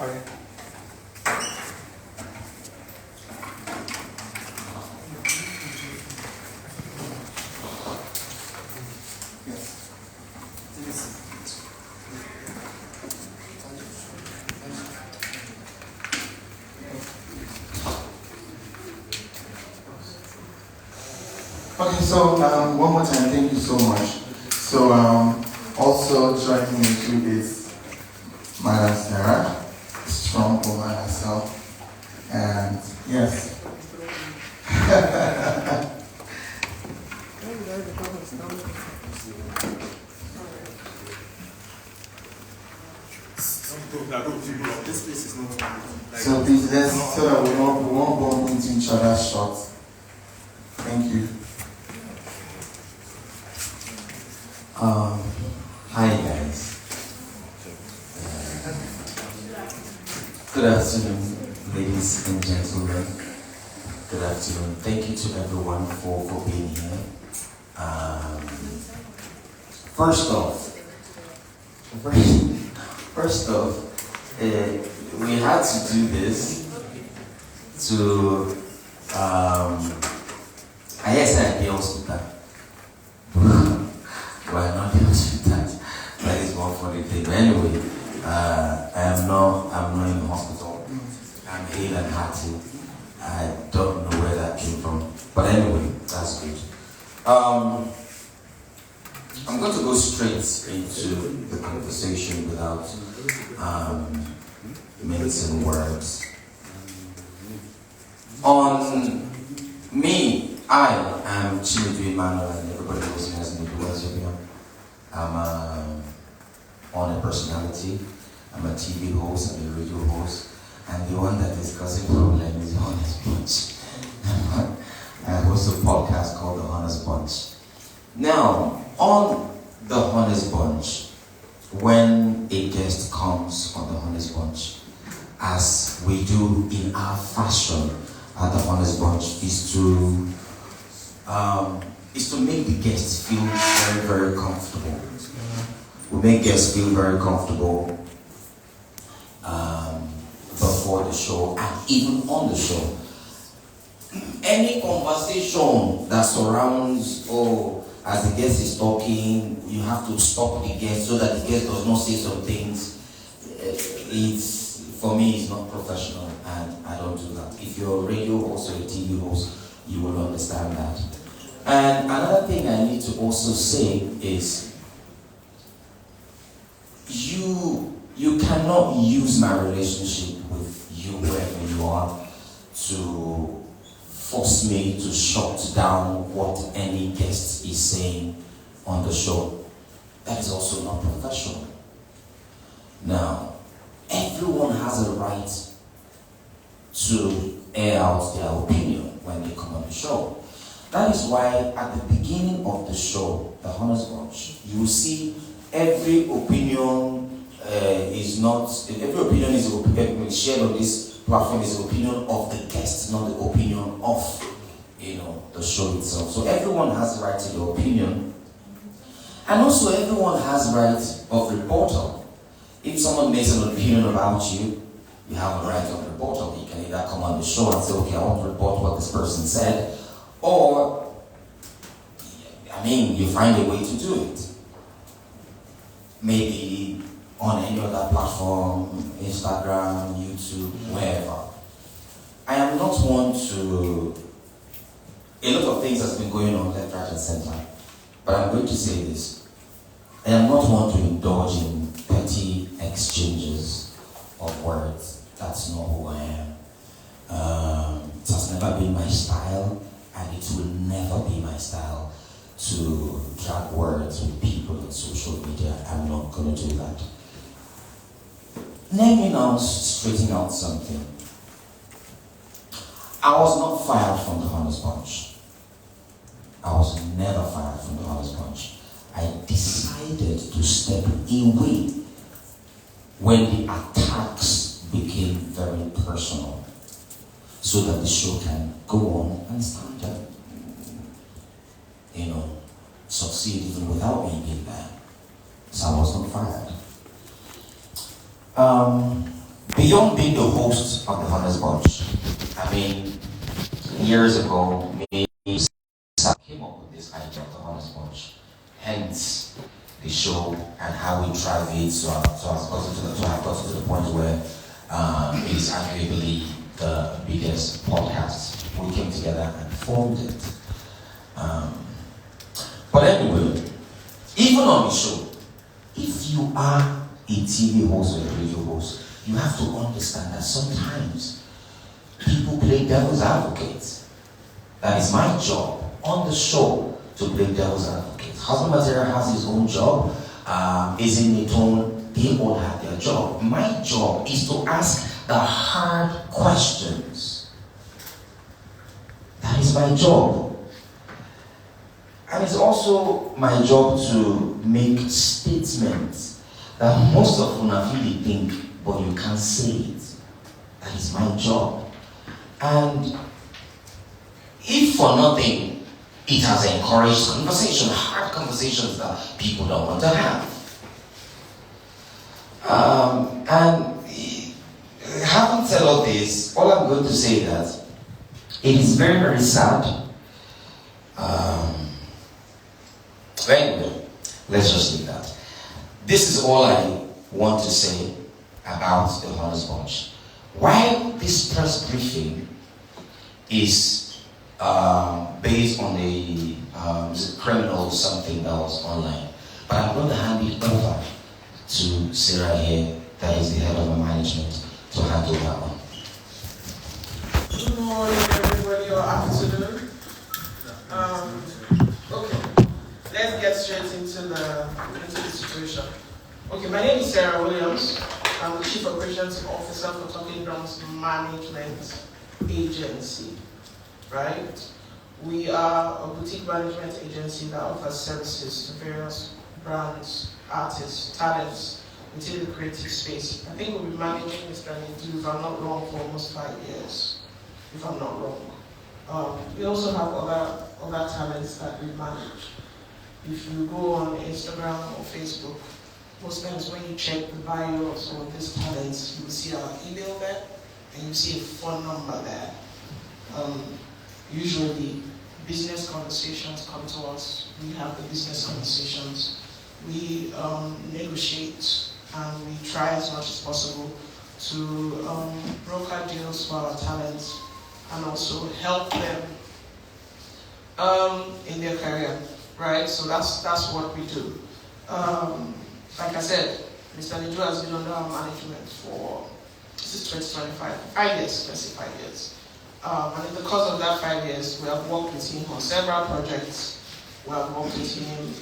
Okay. Okay, so one more time, thank you so much. So also joining me too is Madam Sarah, strong woman herself, and yes. This place is not So please, let's so that we won't bump into each other's shots. Thank you. Hi guys. Good afternoon, ladies and gentlemen. Good afternoon. Thank you to everyone for being here. First off, we had to do this to I guess I deal with that. Well, not able to do that. That is one funny thing. But anyway, I'm not in the hospital. I'm ill and hearty. I don't know where that came from. But anyway, that's good. I'm going to go straight into the conversation without mincing words. On me, I am Nedu Emmanuel, and everybody knows me as Nedu. I'm on a personality. I'm a TV host, I'm a radio host, and the one that is causing problem is the Honest Brunch. I host a podcast called the Honest Brunch. Now, on the Honest Brunch, when a guest comes on the Honest Brunch, as we do in our fashion at the Honest Brunch, is to make the guests feel very, very comfortable. We make guests feel very comfortable before the show and even on the show. Any conversation that surrounds, as the guest is talking, you have to stop the guest so that the guest does not say some things. For me, it's not professional, and I don't do that. If you're a radio host or a TV host, you will understand that. And another thing I need to also say is, you cannot use my relationship with you wherever you are to force me to shut down what any guest is saying on the show. That is also not professional. Now, everyone has a right to air out their opinion when they come on the show. That is why at the beginning of the show, the Honest Brunch, you will see every opinion is shared on this platform is the opinion of the guest, not the opinion of the show itself. So everyone has the right to their opinion, and also everyone has the right of rebuttal. If someone makes an opinion about you, you have a right of rebuttal. You can either come on the show and say, okay, I want to report what this person said, or you find a way to do it. Maybe on any other platform, Instagram, YouTube, wherever. I am not one to... A lot of things has been going on left, right, and center. But I'm going to say this. I am not one to indulge in petty exchanges of words. That's not who I am. It has never been my style, and it will never be my style to drag words with people on social media. I'm not going to do that. Let me now straighten out something. I was not fired from the Honest Brunch. I was never fired from the Honest Brunch. I decided to step away when the attacks became very personal, so that the show can go on and stand up, succeed even without me being there. So I was not fired. beyond being the host of the Honest Brunch, I mean, years ago, me came up with this idea of the Honest Brunch. Hence, the show and how we drive it to have gotten to the point where it is arguably the biggest podcast. We came together and formed it. But anyway, even on the show, if you are a TV host or a radio host, you have to understand that sometimes people play devil's advocate. That is my job on the show, to play devil's advocate. Husband Material has his own job, is in its own, they all have their job. My job is to ask the hard questions. That is my job. And it's also my job to make statements that most of you really think, but you can't say it. That is my job. And if for nothing, it has encouraged conversation, hard conversations that people don't want to have. And having said all this, all I'm going to say that it is very, very sad. Anyway, let's just leave that. This is all I want to say about the Honest Brunch. While this press briefing is based on the criminal something that was online, but I'm going to hand it over to Sarah here, that is the head of my management, to handle that one. Good morning, everybody, or afternoon. Okay, let's get straight into the situation. Okay, my name is Sarah Williams. I'm the Chief Operations Officer for Talking Drums Management Agency, right? We are a boutique management agency that offers services to various brands, artists, talents within the creative space. I think we've been managing Mr. Nedu, if I'm not wrong, for almost 5 years, if I'm not wrong. We also have other talents that we manage. If you go on Instagram or Facebook, most times when you check the bio of some of these talents, you will see our email there, and you see a phone number there. Usually, business conversations come to us. We have the business conversations. We negotiate, and we try as much as possible to broker deals for our talents and also help them in their career, right? So that's what we do. Like I said, Mr. Nedu has been under our management for, this is 2025, 5 years, let's say 5 years. And in the course of that 5 years, we have worked with him on several projects. We have worked with him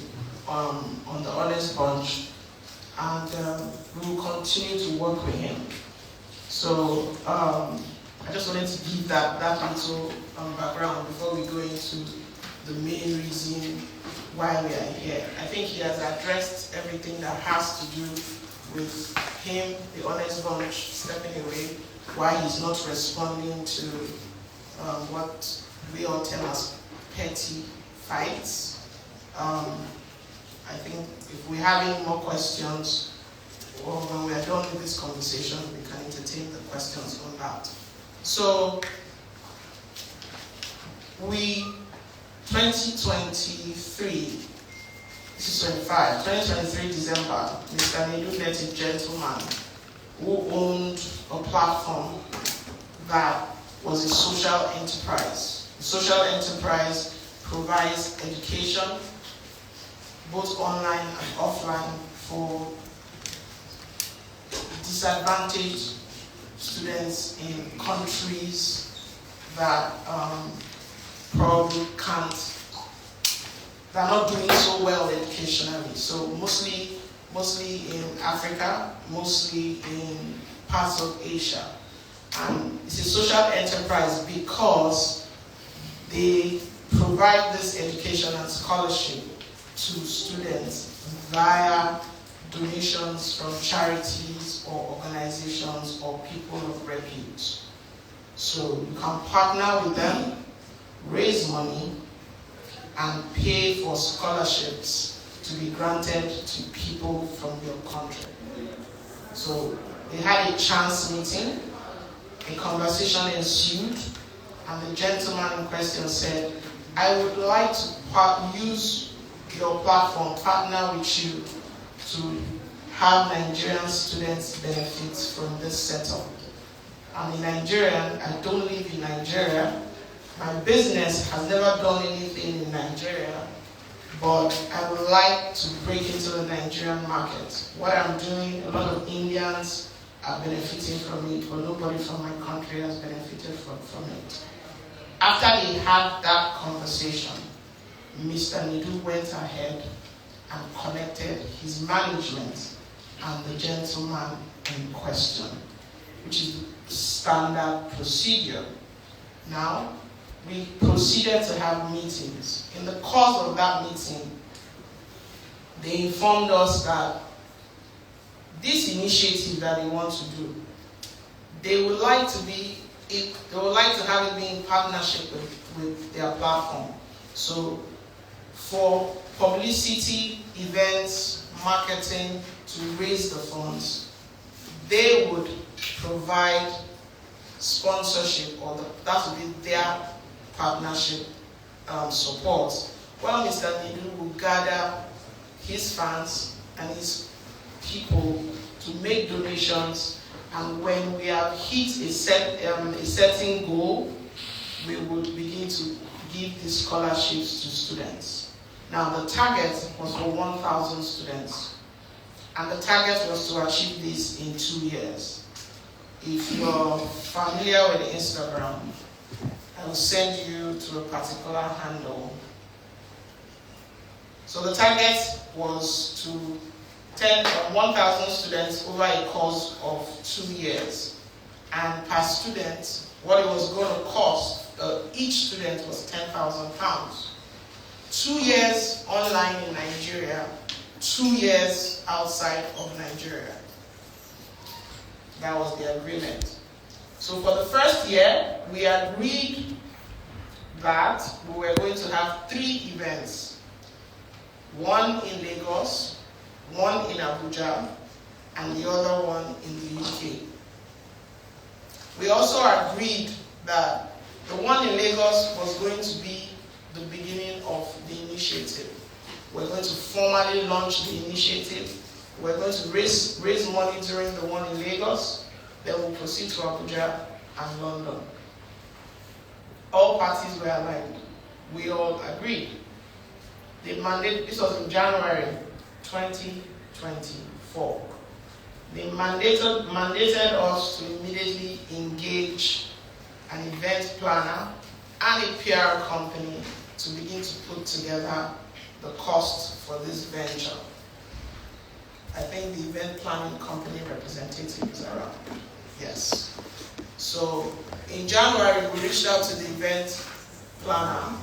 on the Honest Brunch, and we will continue to work with him. So I just wanted to give that little background before we go into the main reason why we are here. I think he has addressed everything that has to do with him, the Honest Brunch, stepping away, why he's not responding to what we all tell us petty fights. I think if we have any more questions, or when we are done with this conversation, we can entertain the questions on that. So, 2023, this is 25, 2023 December, Mr. Nedu met a gentleman who owned a platform that was a social enterprise. The social enterprise provides education, both online and offline, for disadvantaged students in countries that probably they're not doing so well educationally. So mostly in Africa, mostly in parts of Asia. And it's a social enterprise because they provide this education and scholarship to students via donations from charities or organizations or people of repute. So you can partner with them, raise money, and pay for scholarships to be granted to people from your country. So They had a chance meeting, a conversation ensued, and the gentleman in question said, I would like to use your platform, partner with you to have Nigerian students benefit from this setup. I'm a Nigerian, I don't live in Nigeria. My business has never done anything in Nigeria, but I would like to break into the Nigerian market. What I'm doing, a lot of Indians are benefiting from it, but nobody from my country has benefited from it. After they had that conversation, Mr. Nedu went ahead and connected his management and the gentleman in question, which is standard procedure. Now, we proceeded to have meetings. In the course of that meeting, they informed us that this initiative that they want to do, they would like to have it be in partnership with their platform. So, for publicity, events, marketing, to raise the funds, they would provide sponsorship, or that would be their partnership support, while Mr. Nedu will gather his fans and his people to make donations, and when we have hit a certain goal, we would begin to give these scholarships to students. Now the target was for 1,000 students, and the target was to achieve this in 2 years. If you're familiar with Instagram, I will send you to a particular handle. So the target was to 1,000 students over a course of 2 years. And per student, what it was going to cost, each student was £10,000. 2 years online in Nigeria, 2 years outside of Nigeria. That was the agreement. So for the first year, we agreed that we were going to have 3 events. One in Lagos, one in Abuja, and the other one in the UK. We also agreed that the one in Lagos was going to be the beginning of the initiative. We're going to formally launch the initiative. We're going to raise money during the one in Lagos. Then we'll proceed to Abuja and London. All parties were aligned. We all agreed. This was in January 2024. They mandated us to immediately engage an event planner and a PR company to begin to put together the cost for this venture. I think the event planning company representative is around. Yes. So in January, we reached out to the event planner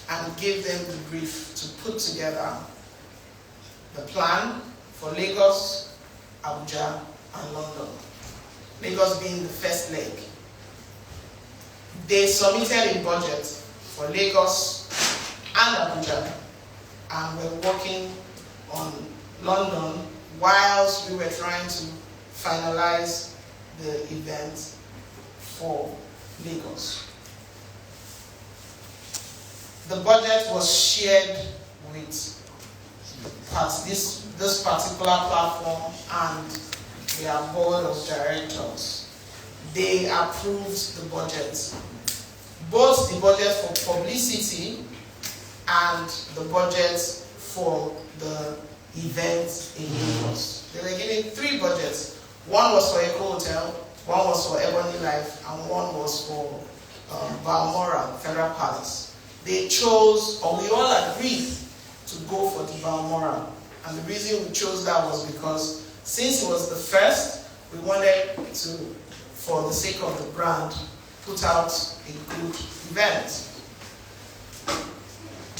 and gave them the brief to put together the plan for Lagos, Abuja, and London. Lagos being the first leg. They submitted a budget for Lagos and Abuja, and we're working on London whilst we were trying to finalize the event for Lagos. The budget was shared with this particular platform and their board of directors. They approved the budget. Both the budget for publicity and the budget for the event in Lagos. They were given 3 budgets. One was for Eco Hotel, one was for Ebony Life, and one was for Balmoral, Federal Palace. They chose, or we all agreed, to go for the Balmoral. And the reason we chose that was because since it was the first, we wanted to, for the sake of the brand, put out a good event.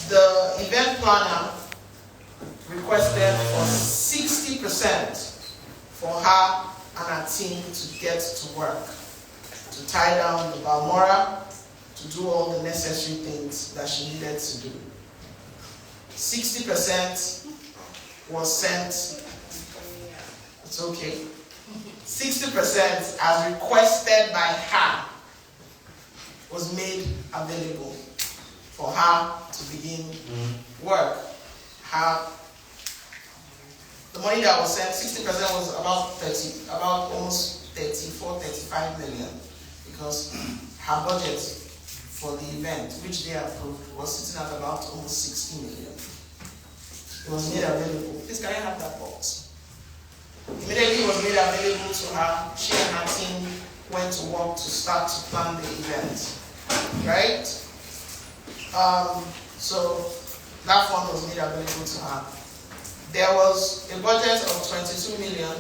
The event planner requested for 60% for her and her team to get to work, to tie down the Balmoral, to do all the necessary things that she needed to do. 60% was sent, it's okay, 60% as requested by her was made available for her to begin work. The money that was sent, 60% was about almost 34, 35 million, because her budget for the event, which they approved, was sitting at about almost 60 million. It was made available. Please, can I have that box? Immediately it was made available to her. She and her team went to work to start to plan the event. Right? So that fund was made available to her. There was a budget of 22 million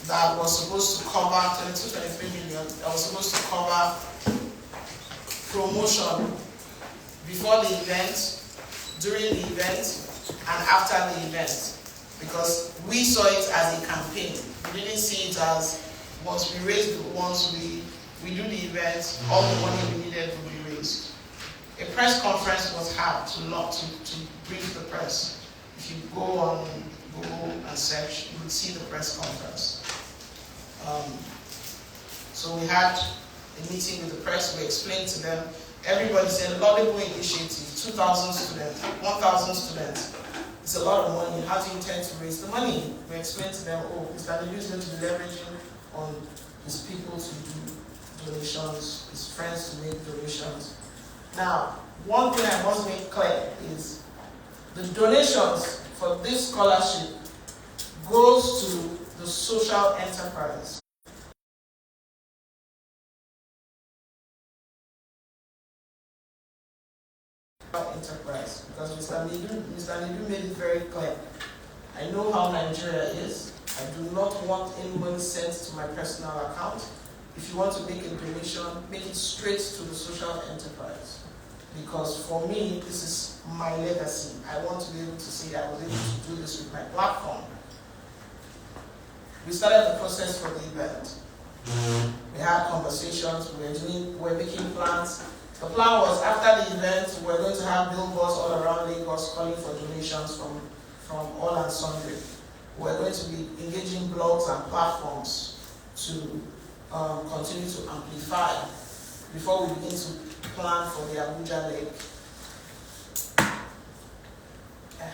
that was supposed to cover, 23 million, that was supposed to cover promotion before the event, during the event, and after the event. Because we saw it as a campaign. We didn't see it as once we do the event, all the money we needed will be raised. A press conference was had to brief the press. If you go on Google and search, you will see the press conference. So we had a meeting with the press. We explained to them. Everybody said, laudable initiative, 2,000 students, 1,000 students. It's a lot of money. How do you intend to raise the money? We explained to them, Mr. Nedu is going to be leveraging on his people to do donations, his friends to make donations. Now, one thing I must make clear is the donations for this scholarship goes to the social enterprise. Enterprise, because Mr. Nedu made it very clear. I know how Nigeria is. I do not want any money sent to my personal account. If you want to make a donation, make it straight to the social enterprise. Because for me, this is my legacy. I want to be able to say I was able to do this with my platform. We started the process for the event. We had conversations, we were making plans. The plan was after the event, we're going to have billboards all around Lagos calling for donations from all and sundry. We're going to be engaging blogs and platforms to continue to amplify before we begin to plan for the Abuja leg.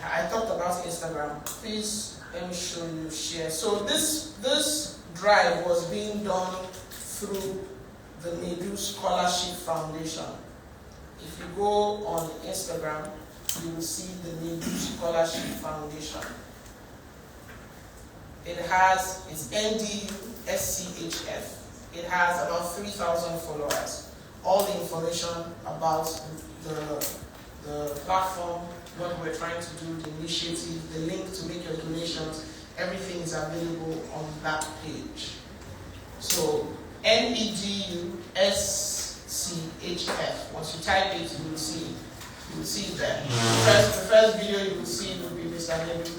I talked about Instagram. Please let me show you share. So this drive was being done through the Nedu Scholarship Foundation. If you go on Instagram, you will see the Nedu Scholarship Foundation. It's NDUSCHF. It has about 3,000 followers. All the information about the platform, what we're trying to do, the initiative, the link to make your donations, everything is available on that page. So NEDUSCHF. Once you type it, you will see it there. The first video you will see will be Mr. Nedu,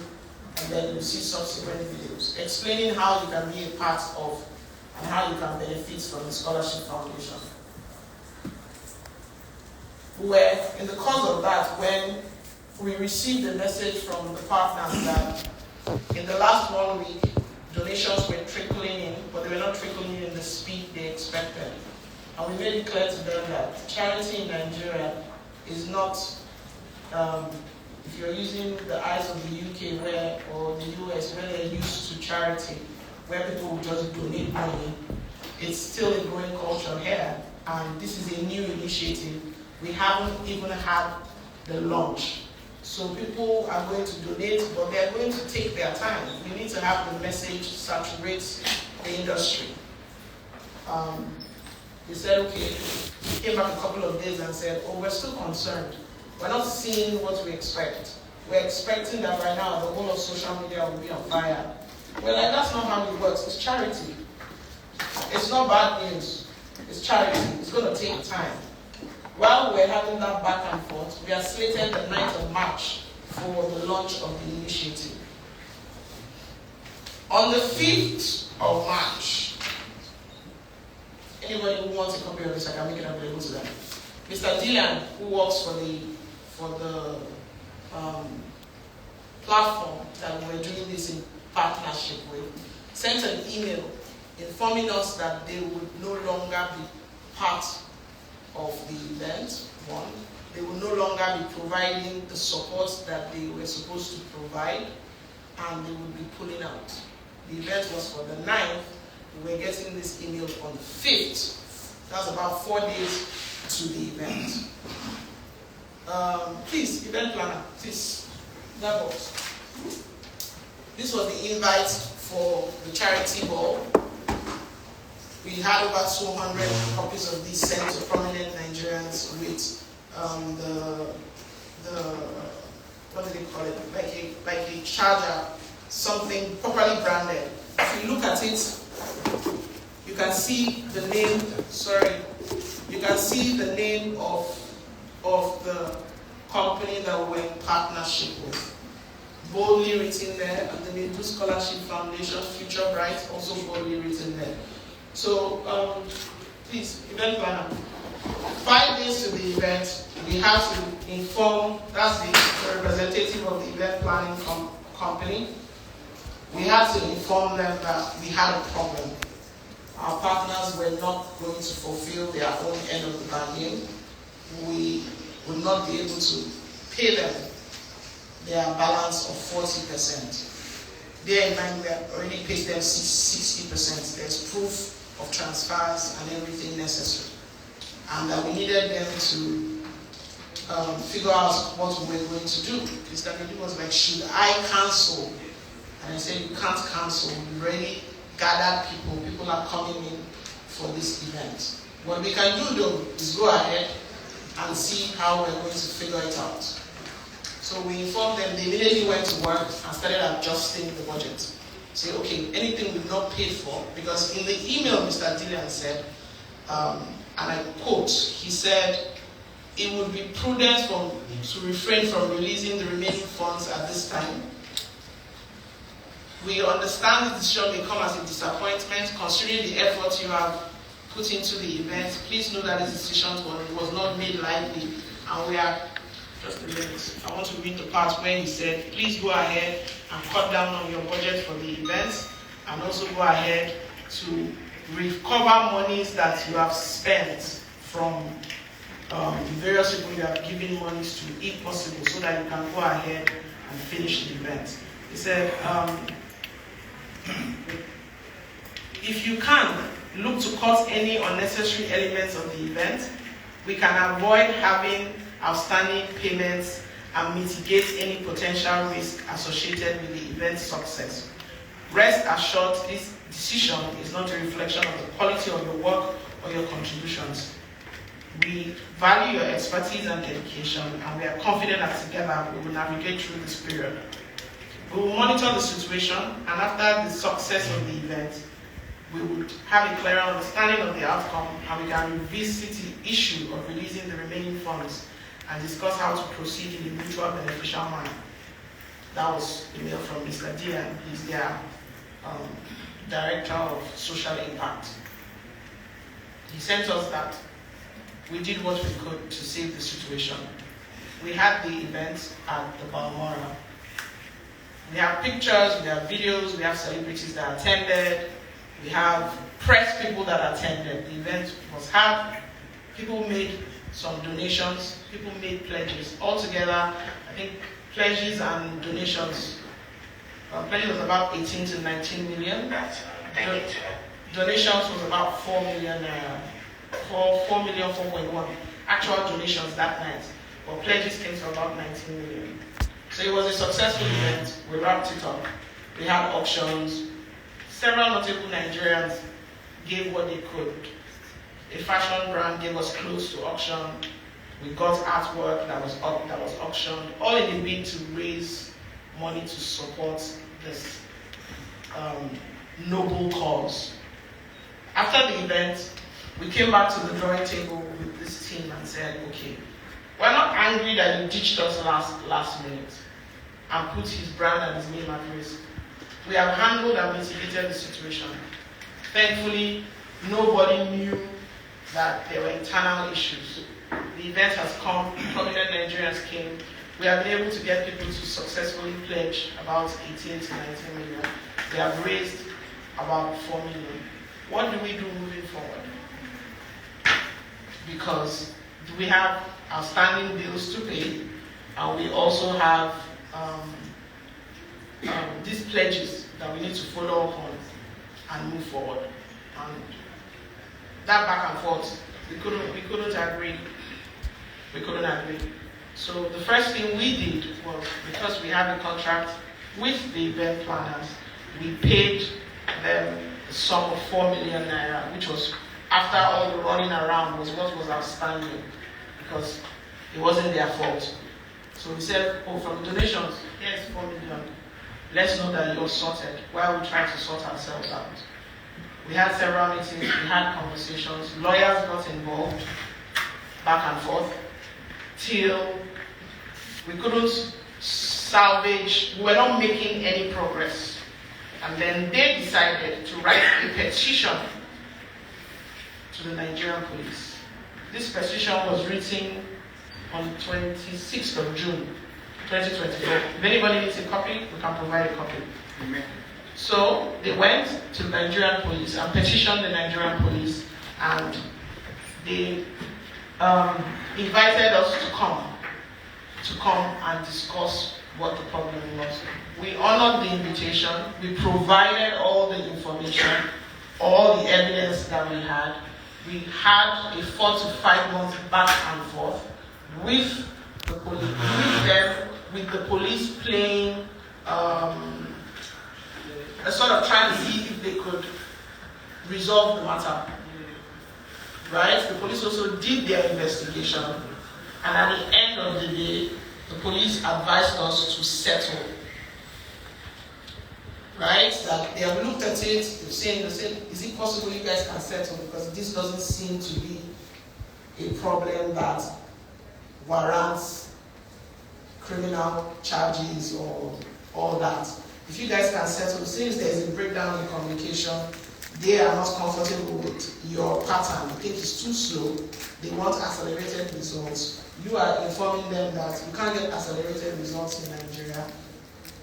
and then you will see subsequent videos explaining how you can be a part of and how you can benefit from the Scholarship Foundation. Where in the course of that, when we received a message from the partners that in the last 1 week, donations were trickling in, but they were not trickling in the speed they expected. And we made it clear to them that charity in Nigeria is not, if you're using the eyes of the UK or the US, where they're used to charity, where people will just donate money, it's still a growing culture here. And this is a new initiative. We haven't even had the launch. So people are going to donate, but they're going to take their time. We need to have the message saturate the industry. They said, okay, we came back a couple of days and said, we're still concerned. We're not seeing what we expect. We're expecting that right now the whole of social media will be on fire. We're like, that's not how it works. It's charity. It's not bad news. It's charity. It's going to take time. While we're having that back and forth, we are slated the 9th of March for the launch of the initiative. On the 5th of March, anybody who wants a copy of this, I can make it available to them. Mr. Dylan, who works for the platform that we're doing this in partnership with, sent an email informing us that they would no longer be part of the event. One, they would no longer be providing the support that they were supposed to provide, and they would be pulling out. The event was for the 9th. We were getting this email on the 5th. That's about 4 days to the event. Please, event planner, please, that box. This was the invite for the charity ball. We had over 200 copies of these sent to prominent Nigerians with what do they call it? Like a charger, something properly branded. If you look at it, you can see the name. You can see the name of the company that we're in partnership with. Boldly written there, and the Nedu Scholarship Foundation, Future Bright, also boldly written there. So, please, event planner. 5 days to the event, we have to inform, that's the representative of the event planning company. We had to inform them that we had a problem. Our partners were not going to fulfill their own end of the bargain. We would not be able to pay them their balance of 40%. Bear in mind, we have already paid them 60%. There's proof of transfers and everything necessary. And that we needed them to figure out what we were going to do. Mr. Nedu was like, should I cancel? And I said, you can't cancel. We already gathered people. People are coming in for this event. What we can do though is go ahead and see how we're going to figure it out. So we informed them. They immediately went to work and started adjusting the budget. Say, okay, anything we've not paid for, because in the email Mr. Dillian said, and I quote, he said, it would be prudent to refrain from releasing the remaining funds at this time. We understand the decision may come as a disappointment considering the effort you have put into the event. Please know that this decision was not made lightly, and we are, just a minute, I want to read the part when he said, please go ahead and cut down on your budget for the event, and also go ahead to recover monies that you have spent from the various people you have given monies to, if possible, so that you can go ahead and finish the event. He said, if you can, look to cut any unnecessary elements of the event. We can avoid having outstanding payments and mitigate any potential risk associated with the event's success. Rest assured, this decision is not a reflection of the quality of your work or your contributions. We value your expertise and dedication, and we are confident that together we will navigate through this period. We will monitor the situation, and after the success of the event, we would have a clearer understanding of the outcome, and we can revisit the issue of releasing the remaining funds and discuss how to proceed in a mutual beneficial manner. That was the email from Mr. Dian. He's their Director of Social Impact. He sent us that we did what we could to save the situation. We had the event at the Balmora. We have pictures, we have videos, we have celebrities that attended, we have press people that attended. The event was had. People made some donations, people made pledges. Altogether, I think pledges and donations, pledges was about 18 to 19 million. Donations was about 4 million, 4.1. Actual donations that night, but pledges came to about 19 million. So it was a successful event. We wrapped it up. We had auctions. Several notable Nigerians gave what they could. A fashion brand gave us clothes to auction. We got artwork that was auctioned, all in a bid to raise money to support this noble cause. After the event, we came back to the drawing table with this team and said, okay, we're not angry that you ditched us last minute and put his brand and his name at risk. We have handled and mitigated the situation. Thankfully, nobody knew that there were internal issues. The event has come, prominent Nigerians came. We have been able to get people to successfully pledge about 18 to 19 million. We have raised about 4 million. What do we do moving forward? Because we have outstanding bills to pay, and we also have these pledges that we need to follow up on and move forward. And that back and forth, we couldn't agree. We couldn't agree. So the first thing we did was, because we had a contract with the event planners, we paid them a sum of 4 million naira, which was, after all the running around, was what was outstanding, because it wasn't their fault. So we said, oh, from donations, here's 4 million. Let's know that you're sorted, while we try to sort ourselves out. We had several meetings, we had conversations, lawyers got involved, back and forth, till we couldn't salvage, we were not making any progress. And then they decided to write a petition to the Nigerian police. This petition was written on 26th of June, 2024. If anybody needs a copy, we can provide a copy. Amen. So they went to the Nigerian police and petitioned the Nigerian police, and they invited us to come and discuss what the problem was. We honored the invitation. We provided all the information, all the evidence that we had. We had a 4 to 5 months back and forth with the police, with the police playing a sort of trying to see if they could resolve the matter. Right? The police also did their investigation, and at the end of the day, the police advised us to settle. Right? That they have looked at it, they said, is it possible you guys can settle? Because this doesn't seem to be a problem that warrants criminal charges or all that. If you guys can settle, since there's a breakdown in communication, they are not comfortable with your pattern. They think it's too slow. They want accelerated results. You are informing them that you can't get accelerated results in Nigeria.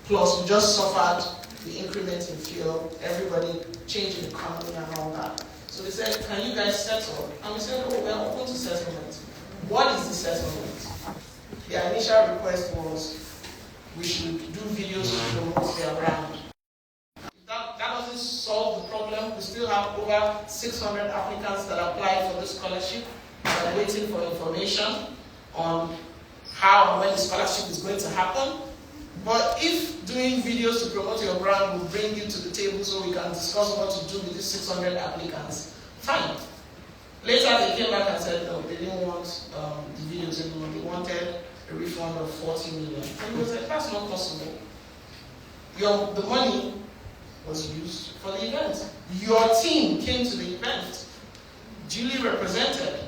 Plus, we just suffered the increment in fuel, everybody changing the economy and all that. So they said, can you guys settle? And we said, oh, we're open to settlement. What is the settlement? Their initial request was we should do videos to promote their brand. If that doesn't solve the problem, we still have over 600 applicants that applied for this scholarship that are waiting for information on how and when the scholarship is going to happen. But if doing videos to promote your brand will bring you to the table so we can discuss what to do with these 600 applicants, fine. Later they came back and said no, they didn't want the videos anymore. They wanted a refund of 40 million. And we said, that's not possible. The money was used for the event. Your team came to the event, duly represented.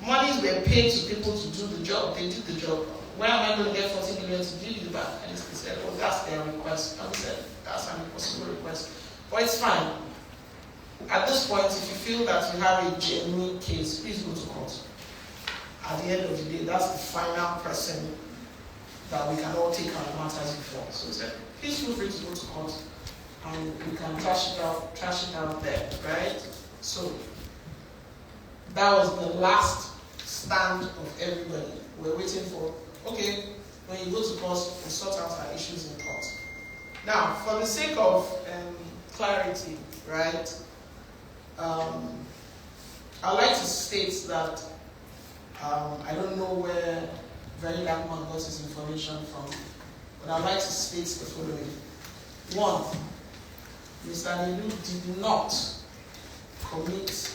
Monies were paid to people to do the job. They did the job. Where am I going to get 40 million to give you back? And they said, oh, that's their request. And we said, that's an impossible request. But it's fine. At this point, if you feel that you have a genuine case, please go to court. At the end of the day, that's the final person that we can all take our matters before. So we said, please feel free to go to court, and we can trash it out there, right? So that was the last stand of everybody. We're waiting for, okay, when you go to court, we sort out our issues in court. Now, for the sake of clarity, right, I'd like to state that I don't know where Verydarkman got his information from, but I'd like to state the following. 1, Mr. Nedu did not commit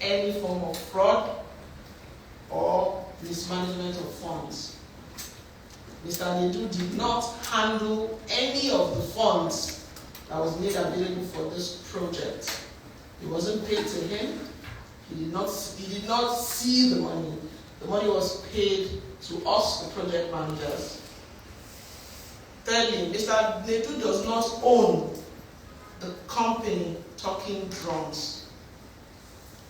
any form of fraud or mismanagement of funds. Mr. Nedu did not handle any of the funds that was made available for this project. It wasn't paid to him. He did not see the money. The money was paid to us, the project managers. Thirdly, Mr. Nedu does not own the company Talking Drums.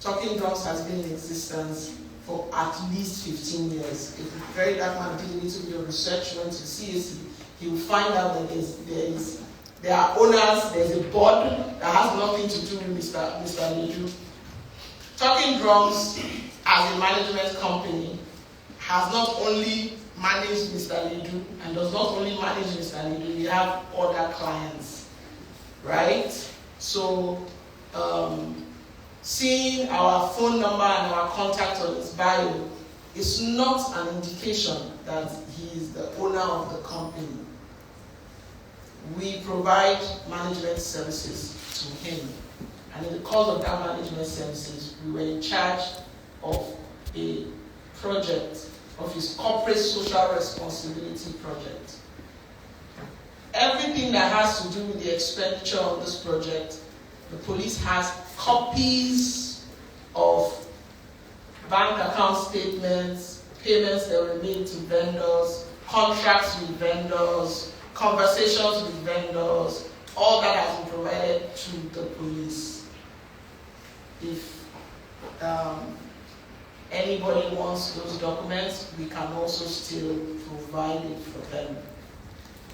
Talking Drums has been in existence for at least 15 years. If Verydarkman did a little bit of research, went to CAC, he will find out that There are owners, there's a board that has nothing to do with Mr. Nedu. Talking Drums, as a management company, has not only managed Mr. Nedu and does not only manage Mr. Nedu, we have other clients, right? So, seeing our phone number and our contact on his bio is not an indication that he is the owner of the company. We provide management services to him. And in the course of that management services, we were in charge of a project, of his corporate social responsibility project. Everything that has to do with the expenditure on this project, the police has copies of bank account statements, payments that were made to vendors, contracts with vendors, conversations with vendors, all that has been provided to the police. If anybody wants those documents, we can also still provide it for them.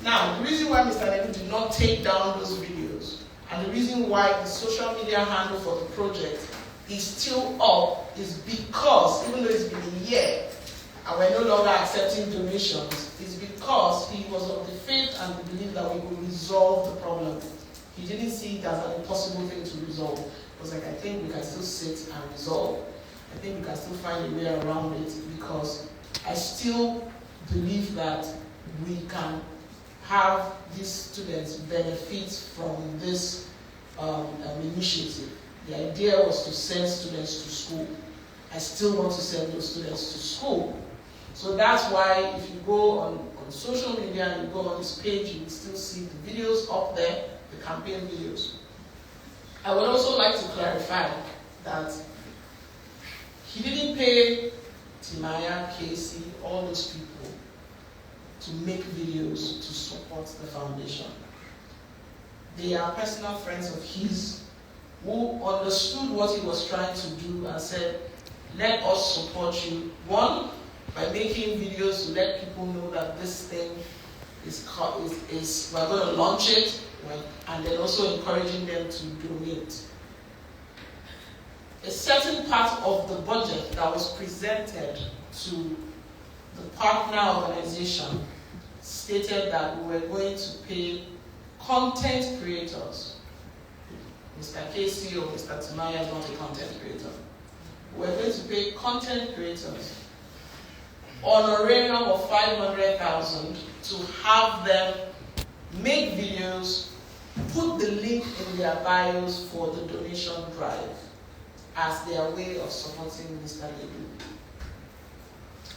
Now, the reason why Mr. Nedu did not take down those videos, and the reason why the social media handle for the project is still up, is because, even though it's been a year, and we're no longer accepting donations, is because he was of the faith and the belief that we would resolve the problem. He didn't see it as an impossible thing to resolve. It was like, I think we can still sit and resolve. I think we can still find a way around it, because I still believe that we can have these students benefit from this initiative. The idea was to send students to school. I still want to send those students to school. So that's why if you go on social media and you go on this page, you will still see the videos up there, the campaign videos. I would also like to clarify that he didn't pay Timaya, Casey, all those people to make videos to support the foundation. They are personal friends of his who understood what he was trying to do and said, let us support you. One, by making videos to let people know that this thing is we're going to launch it, right? And then also encouraging them to donate. A certain part of the budget that was presented to the partner organization stated that we were going to pay content creators. Mr. Casey or Mr. Timaya is not a content creator. We're going to pay content creators honorarium of 500,000 to have them make videos, put the link in their bios for the donation drive as their way of supporting Mr. Nedu.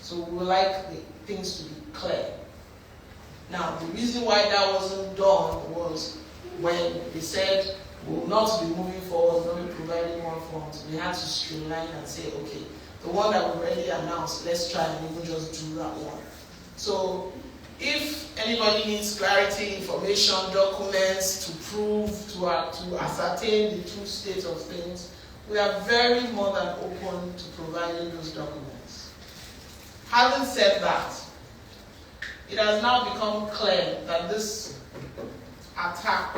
So we would like the things to be clear. Now, the reason why that wasn't done was when they said we will not be moving forward, not be providing more funds. We had to streamline and say, okay, the one that we already announced, let's try and even just do that one. So if anybody needs clarity, information, documents to prove, to ascertain the true state of things, we are very more than open to providing those documents. Having said that, it has now become clear that this attack,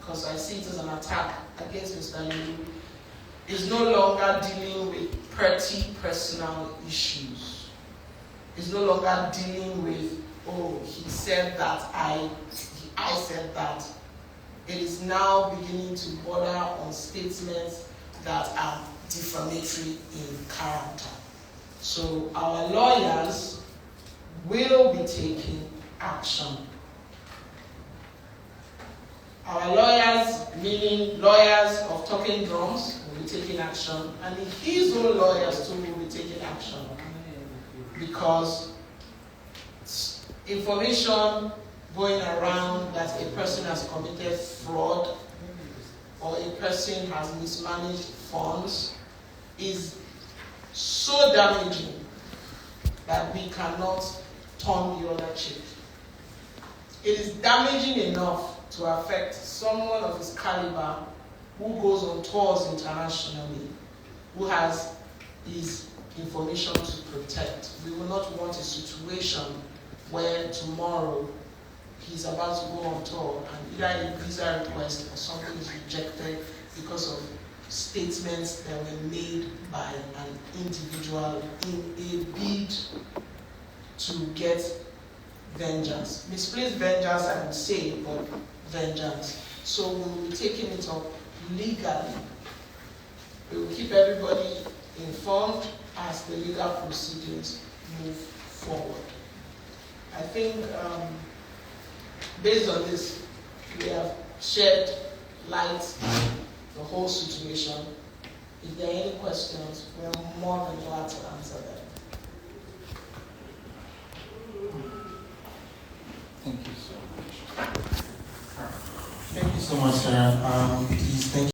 because I see it as an attack against Mr. Nedu, is no longer dealing with petty personal issues. It's no longer dealing with, oh, he said that, I said that. It is now beginning to border on statements that are defamatory in character. So our lawyers will be taking action. Our lawyers, meaning lawyers of Talking Drums, will be taking action, and his own lawyers too will be taking action, because information going around that a person has committed fraud or a person has mismanaged funds is so damaging that we cannot turn the other cheek. It is damaging enough to affect someone of his caliber who goes on tours internationally, who has his information to protect. We will not want a situation where tomorrow he's about to go on tour and either a visa request or something is rejected because of statements that were made by an individual in a bid to get vengeance. Misplaced vengeance, I would say, but vengeance. So we will be taking it up legally. We will keep everybody informed as the legal proceedings move forward. I think based on this, we have shed light on the whole situation. If there are any questions, we are more than glad to answer them. Thank you so much. Thank you so much, Sarah. Please, thank you.